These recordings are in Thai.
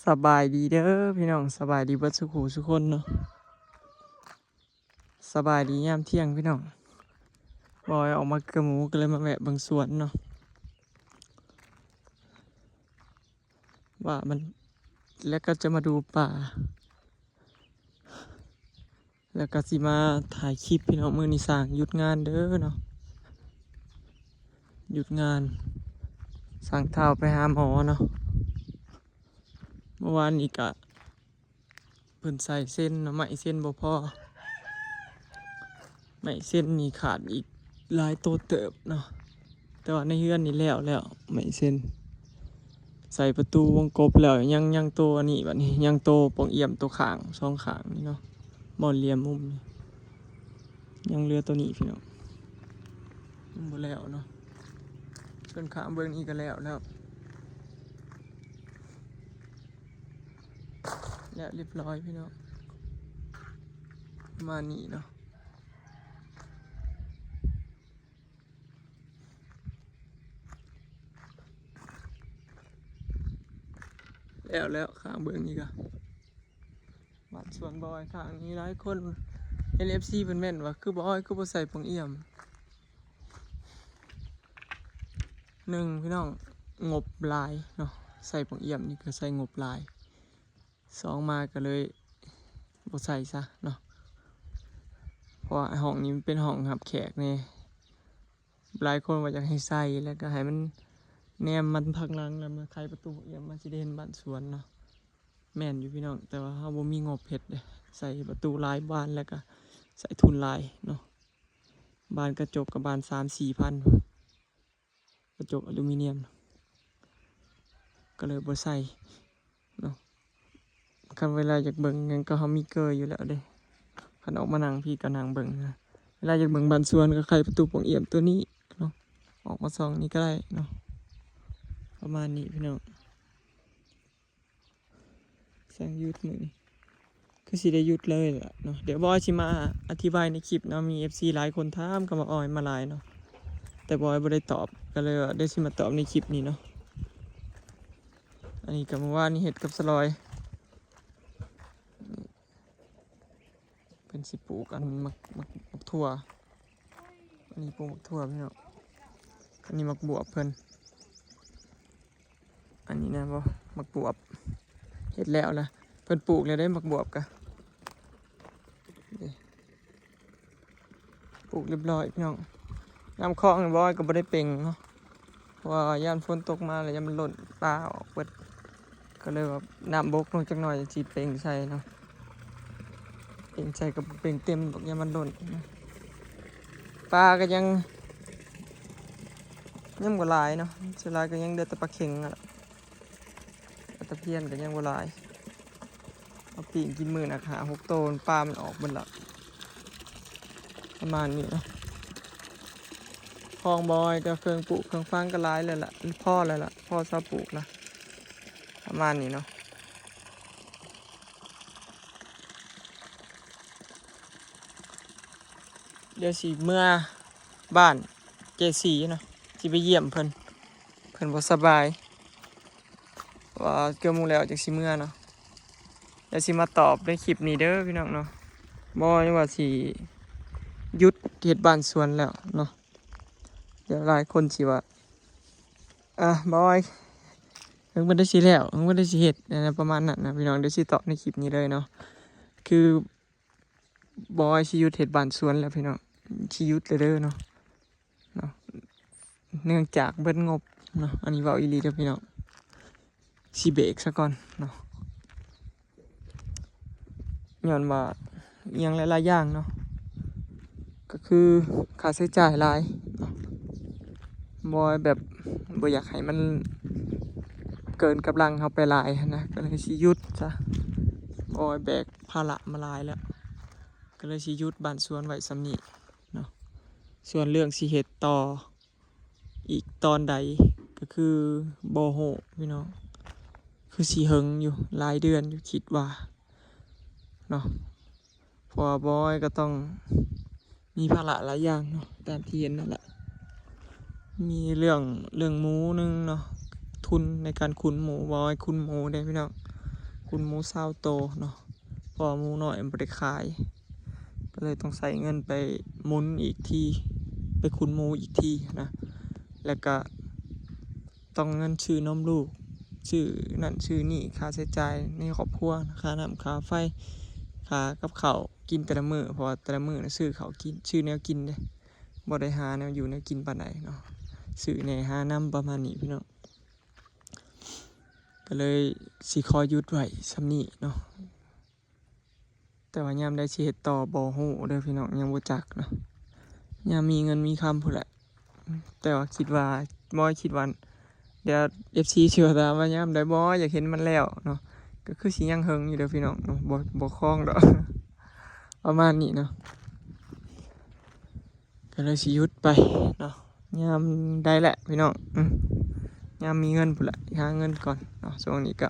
สบายดีเด้อพี่น้องสบายดีเบิดสุขสุขคนเนาะสบายดียามเที่ยงพี่น้องบอยออกมากระหมูก็เลยมาแวะเบิ่งสวนเนาะว่ามันแล้วก็จะมาดูป่าแล้วก็สิมาถ่ายคลิปพี่น้องมื้อนี้สร้างหยุดงานเด้อเนาะหยุดงานสั่งเท้าไปหาหมอเนาะเมื่อวานอีกอะเพิ่นใส่เส้นเนาะไหมเส้นบ่พอไหมเส้นนี่ขาดอีกหลายตัวเติบเนาะแต่ว่าในเฮือนนี่แล้วไหมเส้นใส่ประตูวงกบแล้วยังตัวนี่บัดนี้ยังโตปองเอี่ยมตัวข้างสองข้างนี่เนาะบอนเหลี่ยมมุมนี่ยังเหลือตัวนี้พี่น้องยังบ่แล้วเนาะส่วนข้างเบิ่งนี่ก็แล้วเรียบร้อยพี่น้องมานี่เนาะแล้วข้างเบิ่งนี่ก็บ้านสวนบอยข้างนี้หลายคน LFC เพิ่นแม่นว่าคือบอยคือบ่ใส่ปองเอี่ยมหนึ่งพี่น้องงบหลายเนาะใส่ปองเอี่ยมนี่ก็ใส่งบหลายสองมาก็เลยบ่ใส่ซะเนาะเพราะห้องนี้มันเป็นห้องรับแขกเนี่ยหลายคนว่าอยากให้ใส่แล้วก็ให้มันแนมมันพักหลังแล้วมาไขประตูเอี่ยมมันสิได้เห็นบ้านสวนเนาะแม่นอยู่พี่น้องแต่ว่าเฮาบ่มีงบเฮ็ดเด้ใส่ประตูหลายบานแล้วก็ใส่ทุนหลายเนาะบานกระจกกับบาน 3-4 พันกระจกอลูมิเนียมก็เลยบ่ใส่เนาะคันเวลาอยากเบิ่งงั้นก็เฮามีเกยอยู่แล้วเด้คันออกมานั่งพี่ก็นั่งเบิ่งนะเวลาอยากเบิ่งบ้านสวนก็ไขประตูปองเอี่ยมตัวนี้เนาะออกมาส่องนี่ก็ได้เนาะประมาณนี้พี่น้องแสงยุดมื้อนี้คือสิได้หยุดเลยล่ะเนาะเดี๋ยวบอยสิมาอธิบายในคลิปเนาะมี FC หลายคนถามก็มาออยมาหลายเนาะแต่บอยบ่ได้ตอบก็เลยได้สิมาตอบในคลิปนี้เนาะอันนี้ก็เมื่อวานนี้เฮ็ดกับสลอยเป็นสิปลูกอันมักถั่วอันนี้ปลูกมักถั่วพี่น้องอันนี้มักบวบเพิ่นอันนี้นะบ่มักบวบเฮ็ดแล้วล่ะเพิ่นปลูกแล้วได้มักบวบกะปลูกเรียบร้อยพี่น้องน้ำคลองบ่อยก็บ่ได้เป่งเนาะเพราะว่าย่านฝนตกมาแล้วยามมันหล่นปลาออกเบิดก็เลยว่าน้ำบกลงจักหน่อยสิเป่งใส่เนาะเป่งใส่กับเป่งเต็มบอกยามมันหล่นปลาก็ยังบ่หลายเนาะสุดท้ายก็ยังเดือแต่ปลาเข็งอ่ะตะเพียนก็ยังบ่หลายเอาปีกกินมื้อน่ะค่ะ6โตนปลามันออกเบิดละประมาณนี้เนาะคลองบอยก็เครื่องปลูกเครื่องฟางก็หลายเลยล่ะพ่อเลยล่ะพ่อชอบปลูกละประมาณนี้เนาะเดี๋ยวสิเมื่อบ้านเจสีเนาะสิไปเยี่ยมเพิ่นบ่สบายว่าเกือบโมงแล้วจากสิเมื่อเนาะเดี๋ยวสิมาตอบในคลิปนี้เด้อพี่น้องเนาะบ่ว่าสิหยุดเฮ็ดบ้านสวนแล้วเนาะเดี๋ยวหลายคนสิว่าบอยเพิ่งบ่ได้สิแล้วเพิ่งบ่ได้สิเฮ็ดนะประมาณนั้นนะพี่น้องเดี๋ยวสิตอบในคลิปนี้เลยเนาะคือบอยสิหยุดเฮ็ดบ้านสวนแล้วพี่น้องสิหยุดเลยเด้อเนาะเนื่องจากเบิดงบเนาะอันนี้เว้าอีหลีเด้อพี่น้องสิเบรกซะก่อนเนาะย้อนว่าอิหยังหลายๆอย่างเนาะก็คือค่าใช้จ่ายหลายเนาะบ่แบบบ่อยากให้มันเกินกำลังเฮาไปหลายนะก็เลยสิหยุดซะบ่แบกภาระมาหลายแล้วก็เลยสิหยุดบ้านสวนไว้ส่ำนี้เนาะส่วนเรื่องสิเฮ็ดต่ออีกตอนใดก็คือบ่ฮู้พี่น้องคือสิหึงอยู่หลายเดือนอยู่คิดว่าเนาะเพราะว่าบอยก็ต้องมีภาระหลายอย่างเนาะตามที่เห็นนั่นแหละมีเรื่องหมูนึงเนาะทุนในการขุนหมูบอยขุนหมูได้พี่น้อง กุนหมู20 โตเนาะเพอหมูน้อยมันบ่ได้ขายก็เลยต้องใส่เงินไปหมุนอีกทีไปขุนหมูอีกทีนะแล้วก็ต้องเงินชื่อนมลูกชื่อนั่นชื่อนี่ค่าใช้จ่ายในครอบครัวค่าน้ำค่าไฟค่ากับข้าวกินแต่ละมื้อเพราะว่าแต่ละมื้อน่ะซื้อข้าวกินชื่อแนวกินเด้บ่ได้หาแนวอยู่แนวกินปานใดเนาะซื้อแหน่หาน้ำประมาณนี้พี่น้องก็เลยสิขอหยุดไว้ส่ำนี้เนาะแต่ว่ายามได้สิเฮ็ดต่อบ่ฮู้เด้อพี่น้องยังบ่จักเนาะยามมีเงินมีคำพู้นแหละแต่ว่าคิดว่าบ่คิดว่าเดี๋ยว FC เชื่อตามว่ายามได้บ่อยากเห็นมันแล้วเนาะก็คือสิยังเฮิงอยู่เด้อพี่น้องเนาะบ่คล่องดอก ประมาณนี้เนาะก็เลยสิหยุดไปเนาะยามได้แหละพี่น้องยามมีเงินพุ่นแหละหาเงินก่อนเนาะช่วงนี้ก็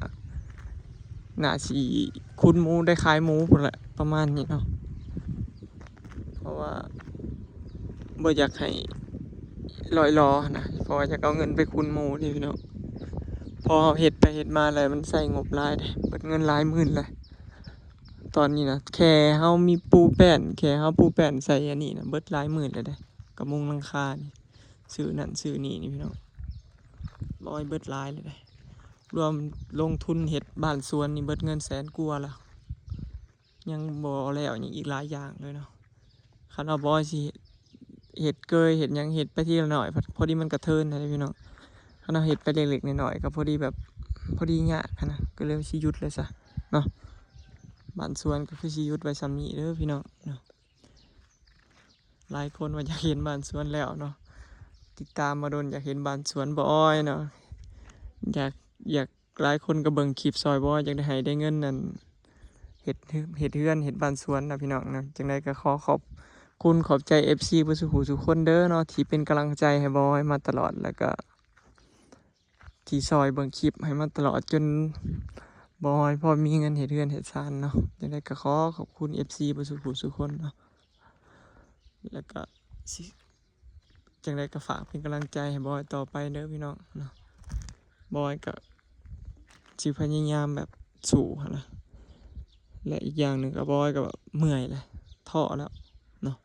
น่าสิขุนหมูได้ขายหมูพุ่นแหละประมาณนี้เนาะเพราะว่าบ่อยากให้ลอยลอนะเพราะว่าอยากเอาเงินไปขุนหมูนี่พี่น้องพอเฮ็ดไปเฮ็ดมาเลยมันใส่งบหลายเด้เบิดเงินหลายหมื่นเลยตอนนี้นะแค่เฮามีปูแป้นแค่เฮาปูแป้นใส่อันนี้นะเบิดหลายหมื่นเลยเด้กับมุงหลังคานี่ซื้อนั่นซื้อนี่นี่พี่น้องร้อยเบิดหลายเลยเด้รวมลงทุนเฮ็ดบ้านสวนนี่เบิดเงิน100,000 กว่าแล้วยังบ่แล้วยังอีกหลายอย่างเลยเนาะคันเอาบ่สิเฮ็ดเกยเฮ็ดหยังเฮ็ดไปทีละหน่อยพอดีมันกระเทินนะพี่น้องคันเอาเฮ็ดไปเล็กๆน้อยๆก็พอดีแบบพอดียากนะก็เลยสิหยุดเลยซะเนาะบ้านสวนก็คือสิหยุดไว้ซ้ำนี้เด้อพี่น้องเนาะหลายคนว่าอยากเห็นบ้านสวนแล้วเนาะติดตามมาโดนอยากเห็นบ้านสวนบ่อ้อยเนาะอยากหลายคนก็เบิ่งคลิปซอยบ่อยากได้ให้ได้เงินนั่นเฮ็ดเฮือนเฮ็ดบ้านสวนนะพี่น้องนะจังได๋ก็ขอบคุณขอบใจ FC ผู้สุขุทุกคนเด้อเนาะที่เป็นกำลังใจให้บ่อยมาตลอดแล้วก็ที่ซอยเบิ่งคลิปให้มาตลอดจนบ่อยพอมีเงินเฮ็ดเฮือนเฮ็ดซ่านเนาะจังได๋ก็ขอบคุณ FC ผู้สุขุทุกคนเนาะแล้วก็สิจังได๋ก็ฝากเป็นกำลังใจให้บ่อยต่อไปเด้อพี่น้องเนาะบ่อยก็สิพยายามแบบสู้หั่นล่ะและอีกอย่างหนึ่งก็บ่อยก็แบบเมื่อยเลยท้อแล้วเนาะ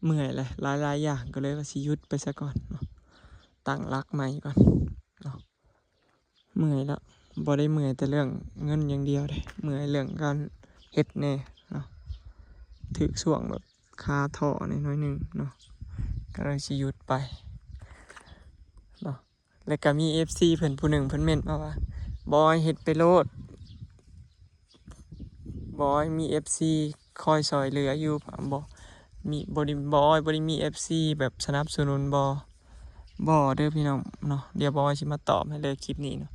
เมื่อยเลยหลายอย่างก็เลยว่าสิหยุดไปซะก่อนเนาะตั้งหลักใหม่ก่อนเนาะเมื่อยแล้วบ่ได้เมื่อยแต่เรื่องเงินอย่างเดียวเด้เมื่อยเรื่องการเฮ็ดแน่เนาะถึกช่วงแบบคาท้อน้อยๆนึงเนาะก็เลยสิหยุดไปเนาะแล้วก็มี FC เพิ่นผู้หนึ่งเพิ่นเม้นมาว่าบอยเฮ็ดไปโลดบอยมี FC คอยซอยเหลืออยู่บ่มีบ่ได้มี FC แบบสนับสนุนบ่เด้อพี่น้องเนาะเดี๋ยวบอยสิมาตอบให้เลยคลิปนี้เนาะ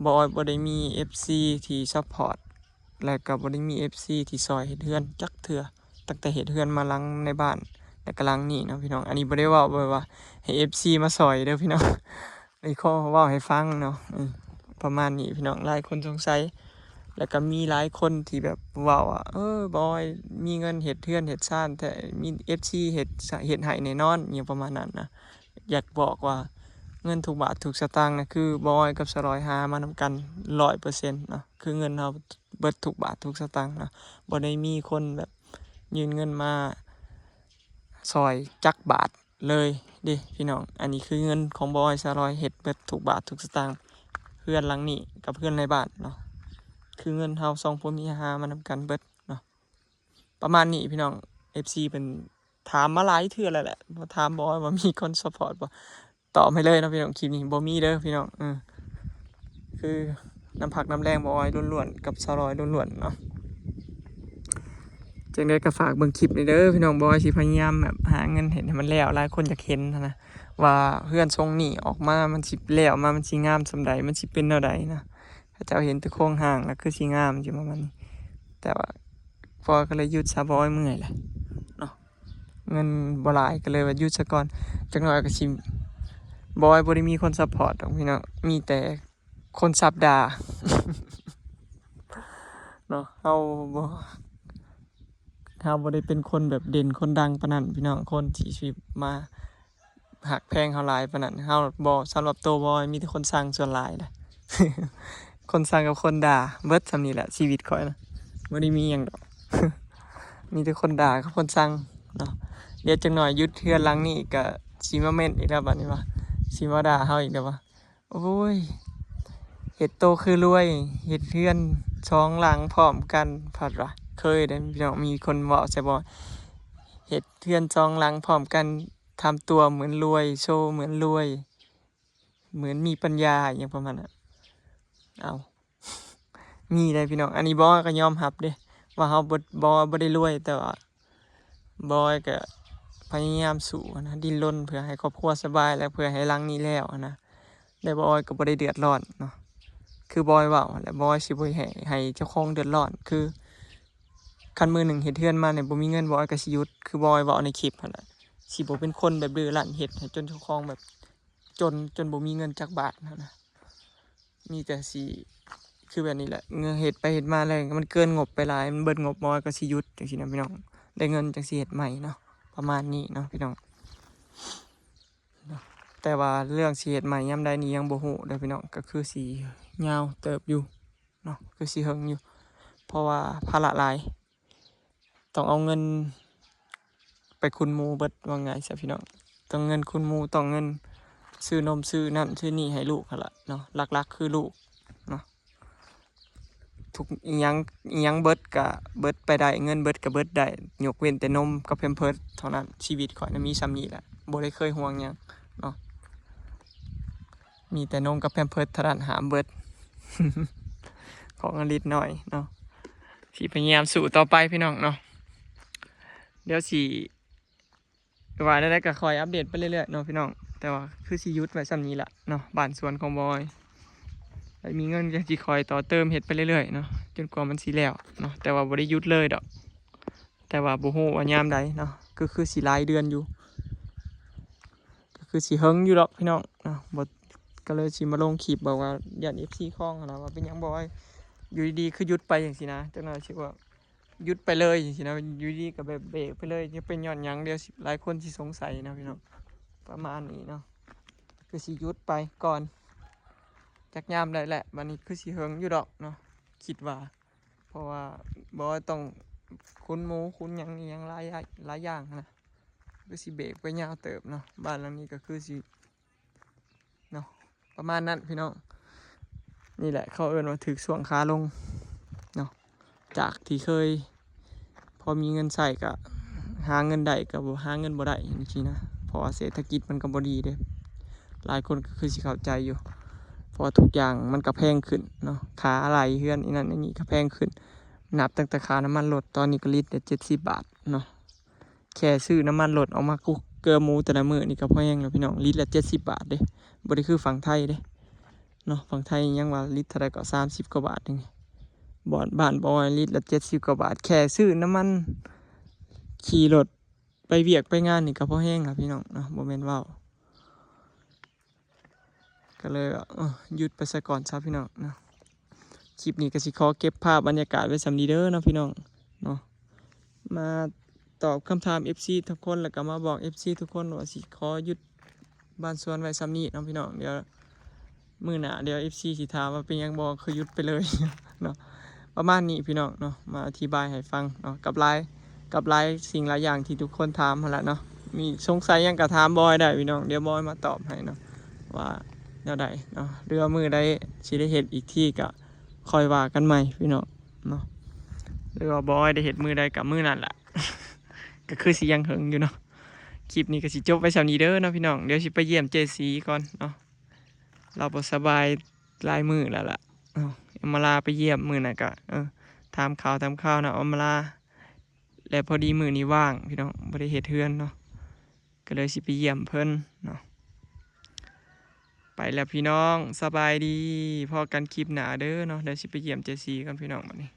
บอยบ่ได้มี FC ที่ซัพพอร์ตและก็บ่ได้มี FC ที่ซอยเฮ็ดเฮือนจักเทื่อตั้งแต่เฮ็ดเฮือนมาหลังในบ้านและก็หลังนี้เนาะพี่น้องอันนี้บ่ได้เว้าแบบว่าให้ FC มาซอยเด้อพี่น้องไอ้ข้อเว้าให้ฟังเนาะประมาณนี้พี่น้องหลายคนสงสัยแล้วก็มีหลายคนที่แบบเว้าว่าบอยมีเงินเฮ็ดเฮือนเฮ็ดซ่านแต่มี FC เฮ็ดให้แน่นอนอิหยังประมาณนั้นนะอยากบอกว่าเงินทุกบาททุกสตางค์นะคือบอยกับสลอยหามานำกัน 100% เนาะคือเงินเราเบิดทุกบาททุกสตางค์นะบ่ได้มีคนแบบยืนเงินมาซอยจักบาทเลยเด้พี่น้องอันนี้คือเงินของบอยสลอยเฮ็ดเบิดทุกบาททุกสตางค์เพื่อนหลังนี้กับเพื่อนในบ้านเนาะคือเงินเฮา2ผัวเมียหามานำกันเบิดเนาะประมาณนี้พี่น้อง FC เป็นถามมาหลายเทื่อแล้วแหละบ่ถามบอยว่ามีคนซัพพอร์ตบ่ตอบให้เลยเนาะพี่น้องคลิปนี้บ่มีเด้อพี่น้องคือน้ำผักน้ำแรงบอยล้วนๆกับสลอยล้วนๆเนาะจังได๋ก็ฝากเบิ่งคลิปนี่เด้อพี่น้องบอยสิพยายามแบบหาเงินเฮ็ดให้มันแล้วหลายคนอยากเห็นนะว่าเฮือนทรงนี้ออกมามันสิแล้วมามันสิงามส่ำใดมันสิเป็นแนวใดนะเขาเจ้าเห็นแต่โครงห่างแล้วคือสิงามอยู่ประมาณนี้แต่ว่าพอก็เลยหยุดซะบอยเมื่อยแหละเนาะเงินบ่หลายก็เลยว่าหยุดซะก่อนจักหน่อยก็สิบอยบ่ได้มีคนซัพพอร์ตดอกพี่น้องมีแต่คนซับด่า เนาะเฮาบ่ได้เป็นคนแบบเด่นคนดังปานนั้นพี่น้องคนที่สิมาหักแพงเฮาหลายปานนั้นเฮาบ่สำหรับตัวบอยมีแต่คนสั่งส่วนหลายนะ คนสั่งกับคนด่าเบิดสำนี้แหละชีวิตข่อยนะบ่ได้มีหยังดอก มีแต่คนด่ากับคนสั่งเนาะเดี๋ยวจังหน่อยหยุดเทือนหลังนี่ก็สิมาเม่นอีกแล้วบัดนี้ว่าสิมาด่าเฮาอีกแล้วว่าโอ้ยเฮ็ดโตคือรวยเฮ็ดเทือนสองหลังพร้อมกันผัดว่าเคยได้พี่น้องมีคนเว้าใช่บ่เฮ็ดเทือนสองหลังพร้อมกันทำตัวเหมือนรวยโชว์เหมือนรวยเหมือนมีปัญญาอย่างประมาณนั้นเอามีได้พี่น้องอันนี้บ่ก็ยอมรับเด้ว่าเฮาบ่ได้รวยแต่ว่าบอยก็พยายามสู้นะดิ้นรนเพื่อให้ครอบครัวสบายและเพื่อให้หลังนี้แล้วนะแต่บอยก็บ่ได้เดือดร้อนเนาะคือบอยเว้าและบอยสิบ่ให้เจ้าของเดือดร้อนคือคันมือหนึ่งเฮ็ดเทือนมาเนี่ยบ่มีเงินบอยก็สิหยุดคือบอยเว้าในคลิปนั่นแหละสิบ่เป็นคนแบบดื้อรั้นเฮ็ดให้จนเจ้าของแบบจนบ่มีเงินจักบาทนะมีแต่สิคือแบบนี้แหละเงินเฮ็ดไปเฮ็ดมาแล้วมันเกินงบไปหลายมันเบิดงบบอยก็สิหยุดจังซี่นะพี่น้องได้เงินจังสิเฮ็ดใหม่เนาะประมาณนี้เนาะพี่น้องแต่ว่าเรื่องสิเฮ็ดใหม่ยามใดนี่ยังบ่ฮู้เด้อพี่น้องก็คือสิยาวเติบอยู่เนาะคือสิเฮิงอยู่เพราะว่าภาระหลายต้องเอาเงินไปคุณหมู่เบิดว่าไงซะพี่น้องต้องเงินคุณหมู่ต้องเงินซื้อนมซื้อนั่นซื้อนี่ให้ลูกหั่นล่ะเนาะหลักๆคือลูกเนาะทุกอิหยังเบิดก็เบิดไปได้เงินเบิดก็เบิดได้ยกเว้นแต่นมกับแพมเพิร์สเท่านั้นชีวิตข่อยน่ะมีส่ำนี้แหละบ่ได้เคยห่วงหยังเนาะมีแต่นมกับแพมเพิร์สเท่านั้นหามเบิด ของอลิศหน่อยเนาะสิพยายามสู้ต่อไปพี่น้องเนาะเดี๋ยวสิว่าได้ก็คอยอัปเดตไปเรื่อยๆเนาะพี่น้องแต่ว่าคือสิหยุดไว้ส่ำนี้ละเนาะบ้านสวนของบอยได้มีเงินก็สิคอยต่อเติมเฮ็ดไปเรื่อยๆเนาะจนกว่ามันสิแล้วเนาะแต่ว่าบ่ได้หยุดเลยดอกแต่ว่าบ่ฮู้ว่ายามใดเนาะก็คือสิหลายเดือนอยู่ก็คือสิเฮิงอยู่ดอกพี่น้องเนาะบ่ก็เลยสิมาลงคลิปบอกว่าญาติ FC คล้องนะว่าเป็นหยังบอยอยู่ดีๆคือหยุดไปจังซี่นะจังหน่อยสิว่าหยุดไปเลยจังซี่นะอยู่ดีก็แบบเบรกไปเลยจะเป็นย้อนหยังเดี๋ยวหลายคนสิสงสัยนะพี่น้องประมาณนี้เนาะคือสิหยุดไปก่อนจักยามได้แหละวันนี้คือสิเฮิงอยู่ดอกเนาะคิดว่าเพราะว่าบอยต้องคุ้นหมูคุ้นหยังอีหยังหลายอย่างนะคือสิเบรกไปยาวเติบเนาะบ้านหลังนี้ก็คือสิเนาะประมาณนั้นพี่น้องนี่แหละเขาเอิ้นว่าถึกช่วงขาลงเนาะจากที่เคยพอมีเงินใส่ก็หาเงินได้ก็บ่หาเงินบ่ได้จริงๆนะเพราะว่าเศรษฐกิจมันก็บ่ดีเด้หลายคนก็คือสิเข้าใจอยู่เพราะทุกอย่างมันก็แพงขึ้นเนาะค่าอะไรเฮือนอีนั่นอีนี่ก็แพงขึ้นนับตั้งแต่ค่าน้ำมันรถตอนนี้ก็ลิตรละ70 บาทเนาะแค่ซื้อน้ำมันรถออกมากุเกลือหมูแต่ละมื้อนี่ก็พอแห้งแล้วพี่น้องลิตรละ70 บาทเด้บ่ได้คือฝั่งไทยเด้เนาะฝั่งไทยยังว่าลิตรเท่าไรก็30 กว่าบาทนึงบ้านบอยลิตรละ70 กว่าบาทแค่ซื้อน้ำมันขี่รถไปเวียกไปงานนี่ก็พอแห้งครับพี่น้องเนาะบ่แม่นเว้าก็เลยหยุดไปซะก่อนซะพี่น้องเนาะคลิปนี้ก็สิขอเก็บภาพบรรยากาศไว้สำนี้เด้อเนาะพี่น้องเนาะมาตอบคำถาม FC ทุกคนแล้วก็มาบอก FC ทุกคนว่าสิขอหยุดบ้านสวนไว้สำนี้เนาะพี่น้องเดี๋ยวมื้อหน้าเดี๋ยว FC สิถามว่าเป็นหยังบ่คือหยุดไปเลย เนาะประมาณนี้พี่น้องเนาะมาอธิบายให้ฟังเนาะกับหลายสิ่งหลายอย่างที่ทุกคนถามมาแล้วเนาะมีสงสัยหยังก็ถามบอยได้พี่น้องเดี๋ยวบอยมาตอบให้เนาะว่าแนวใดเนาะเรือมือได้สิได้เห็ดอีกที่ก็คอยว่ากันใหม่พี่น้องเนาะเรือบอยได้เห็ดมือใดกับมือนั่นแหละ ก็คือสิยังเหิงอยู่เนาะคลิปนี้ก็สิจบไว้สำนี้เด้อเนาะพี่น้องเดี๋ยวสิไปเยี่ยมเจสีก่อนเนาะเราบ่สบายหลายมือแล้วล่ะเอามาลาไปเยี่ยมมือน่ะก็ถามข่าวนะเอามาลาและพอดีมือนี้ว่างพี่น้องบ่ได้เฮ็ดเฮือนเนาะก็เลยสิไปเยี่ยมเพิ่นเนาะไปแล้วพี่น้องสบายดีพอกันคลิปหน้าเด้อเนาะเดี๋ยวสิไปเยี่ยมเจสีกันพี่น้องบัดนี้